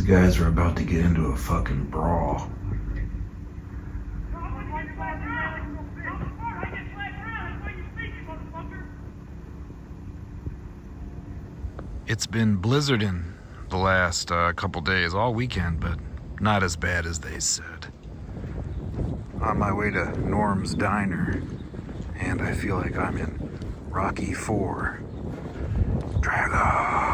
These guys are about to get into a fucking brawl. It's been blizzarding the last couple days, all weekend, but not as bad as they said. On my way to Norm's Diner, and I feel like I'm in Rocky IV. Drago!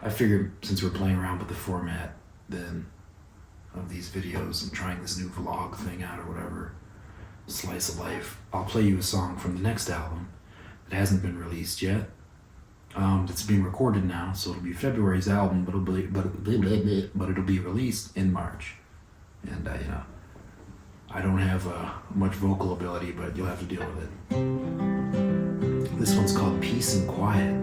I figured since we're playing around with the format then of these videos and trying this new vlog thing out or whatever, slice of life, I'll play you a song from the next album that hasn't been released yet. It's being recorded now, so it'll be February's album, but it'll be released in March. And I don't have much vocal ability, but you'll have to deal with it. This one's called Peace and Quiet.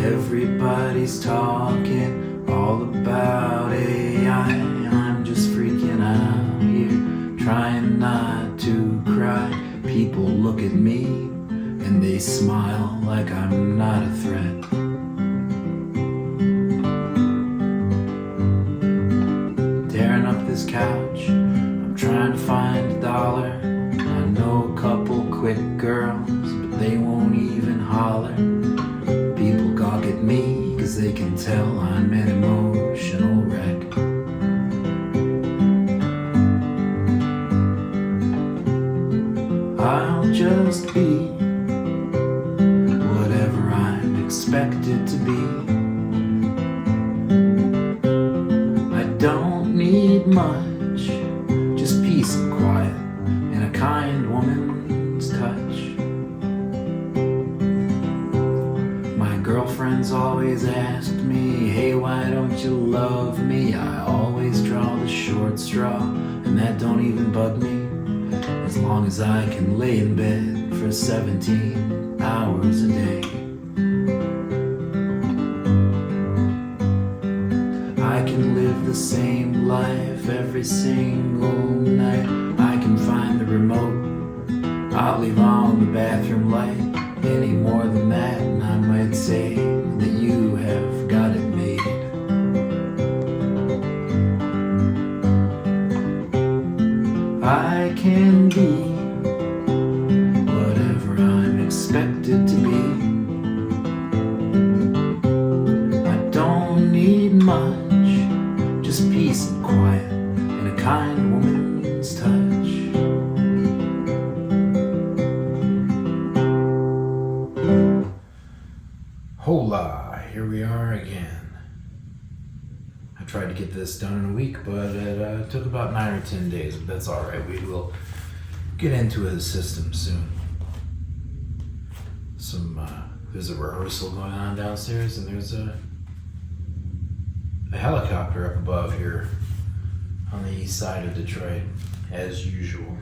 Everybody's talking all about AI. I'm just freaking out here, trying not to cry. People look at me and they smile like I'm not a threat. Tearing up this couch, I'm trying to find $1. I know a couple quick girls, but they won't even holler. People gawk at me, cause they can tell I'm an emotional wreck. I'll just be whatever I'm expected to be. I don't need much, just peace and quiet and a kind woman's touch. Girlfriends always asked me, hey, why don't you love me? I always draw the short straw, and that don't even bug me, as long as I can lay in bed for 17 hours a day. I can live the same life every single night. I can find the remote, I'll leave on the bathroom light. Any more than that, and I might say that you have got it made. I can be whatever I'm expected to be. I don't need much, just peace and quiet and a kind woman's touch. Hola, here we are again. I tried to get this done in a week, but it took about 9 or 10 days, but that's all right. We will get into his system soon. There's a rehearsal going on downstairs, and there's a helicopter up above here on the east side of Detroit, as usual.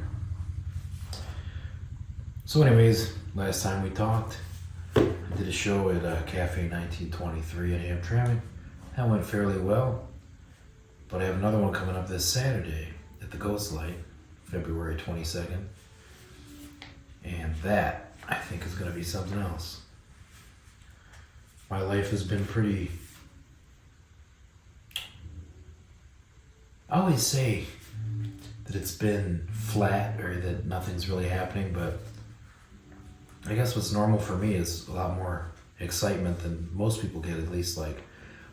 So anyways, last time we talked, I did a show at Cafe 1923 in Hamtramck. That went fairly well, but I have another one coming up this Saturday at the Ghost Light, February 22nd, and that, I think, is going to be something else. My life has been pretty... I always say that it's been flat or that nothing's really happening, but I guess what's normal for me is a lot more excitement than most people get, at least. Like,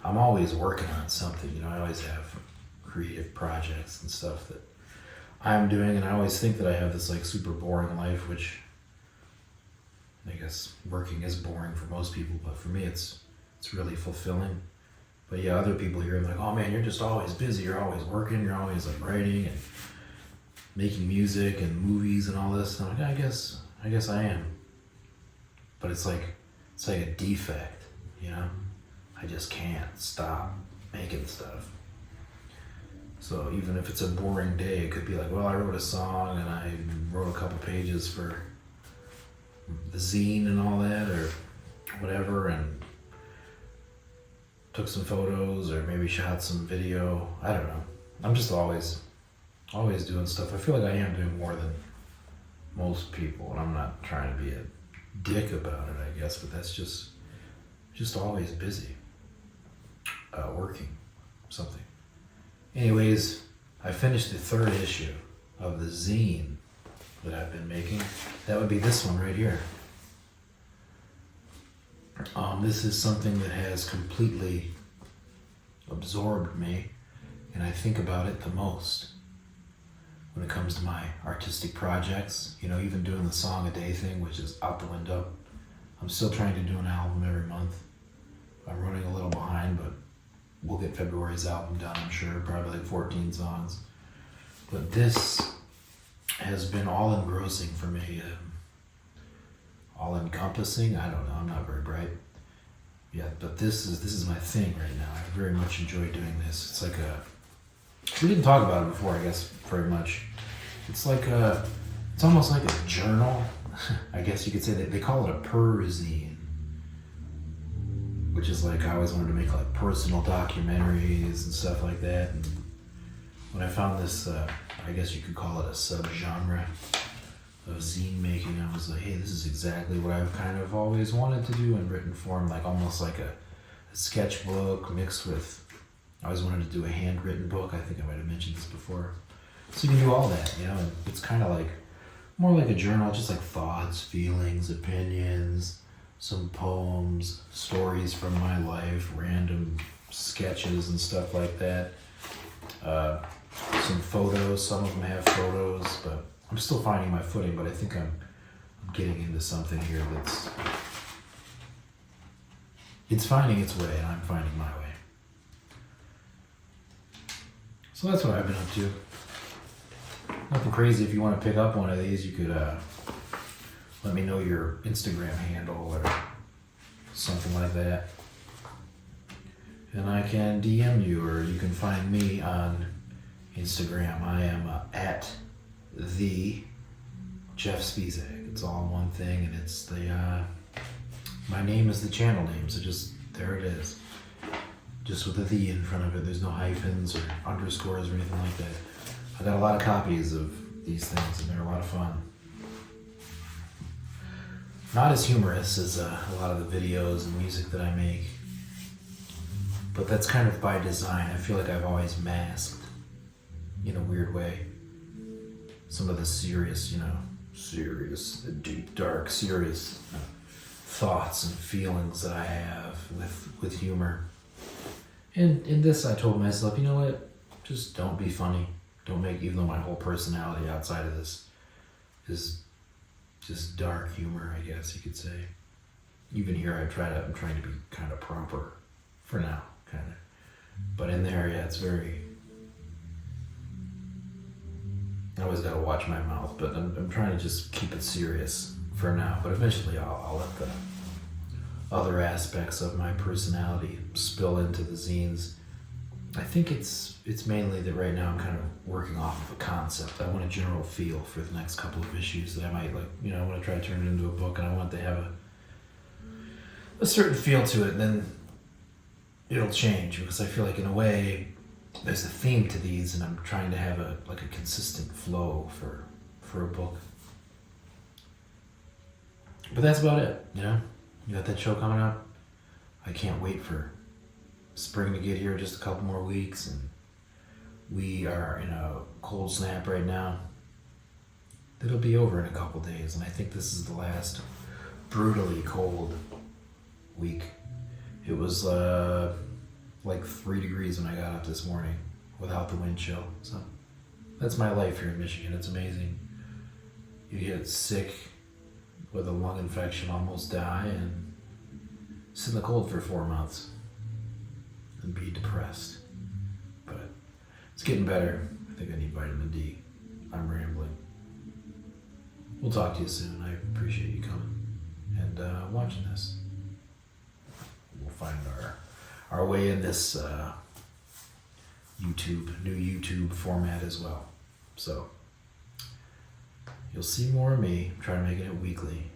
I'm always working on something, I always have creative projects and stuff that I'm doing, and I always think that I have this like super boring life, which I guess working is boring for most people, but for me it's really fulfilling. But yeah, other people hear like, oh man, you're just always busy, you're always working, you're always like writing and making music and movies and all this. And I'm like, I guess I am. But it's like a defect, I just can't stop making stuff. So even if it's a boring day, it could be like, well, I wrote a song and I wrote a couple pages for the zine and all that or whatever, and took some photos or maybe shot some video. I don't know. I'm just always doing stuff. I feel like I am doing more than most people, and I'm not trying to be a dick about it, I guess, but that's just always busy, working, something. Anyways, I finished the 3rd issue of the zine that I've been making. That would be this one right here. This is something that has completely absorbed me, and I think about it the most when it comes to my artistic projects. You know, even doing the song a day thing, which is out the window. I'm still trying to do an album every month. I'm running a little behind, but we'll get February's album done, I'm sure, probably like 14 songs. But this has been all engrossing for me, all encompassing. I don't know, I'm not very bright yet, but this is my thing right now. I very much enjoy doing this. It's like we didn't talk about it before, I guess, very much. It's almost like a journal. I guess you could say that they call it a per-zine, which is like, I always wanted to make like personal documentaries and stuff like that. And when I found this, I guess you could call it a subgenre of zine making, I was like, hey, this is exactly what I've kind of always wanted to do in written form, like almost like a sketchbook mixed with, I always wanted to do a handwritten book. I think I might have mentioned this before. So you can do all that, you know, and it's kind of like, more like a journal, just like thoughts, feelings, opinions, some poems, stories from my life, random sketches and stuff like that. Some photos, some of them have photos, but I'm still finding my footing, but I think I'm getting into something here it's finding its way, and I'm finding my way. So that's what I've been up to. Nothing crazy. If you want to pick up one of these, you could let me know your Instagram handle or something like that. And I can DM you, or you can find me on Instagram. I am at the Jeff Spizak. It's all one thing, and it's my name is the channel name, so just, there it is. Just with a "the" in front of it. There's no hyphens or underscores or anything like that. I got a lot of copies of these things, and they're a lot of fun. Not as humorous as a lot of the videos and music that I make, but that's kind of by design. I feel like I've always masked, in a weird way, some of the serious, deep, dark, serious thoughts and feelings that I have with humor. And in this, I told myself, you know what? Just don't be funny. Don't make, even though my whole personality outside of this is just dark humor, I guess you could say. Even here, I'm trying to be kind of proper for now, kind of. But in there, yeah, it's very, I always gotta watch my mouth, but I'm trying to just keep it serious for now. But eventually, I'll let the other aspects of my personality spill into the zines. I think it's mainly that right now I'm kind of working off of a concept. I want a general feel for the next couple of issues that I might like, I want to try to turn it into a book, and I want to have a certain feel to it, and then it'll change, because I feel like in a way there's a theme to these, and I'm trying to have a consistent flow for a book. But that's about it, You got that show coming up? I can't wait for spring to get here, just a couple more weeks, and we are in a cold snap right now. It'll be over in a couple days, and I think this is the last brutally cold week. It was like 3 degrees when I got up this morning without the wind chill. So that's my life here in Michigan. It's amazing. You get sick with a lung infection, almost die, and sit in the cold for 4 months and be depressed. But it's getting better. I think I need vitamin D. I'm rambling. We'll talk to you soon. I appreciate you coming and watching this. We'll find our way in this new YouTube format as well. So you'll see more of me. I'm trying to make it weekly.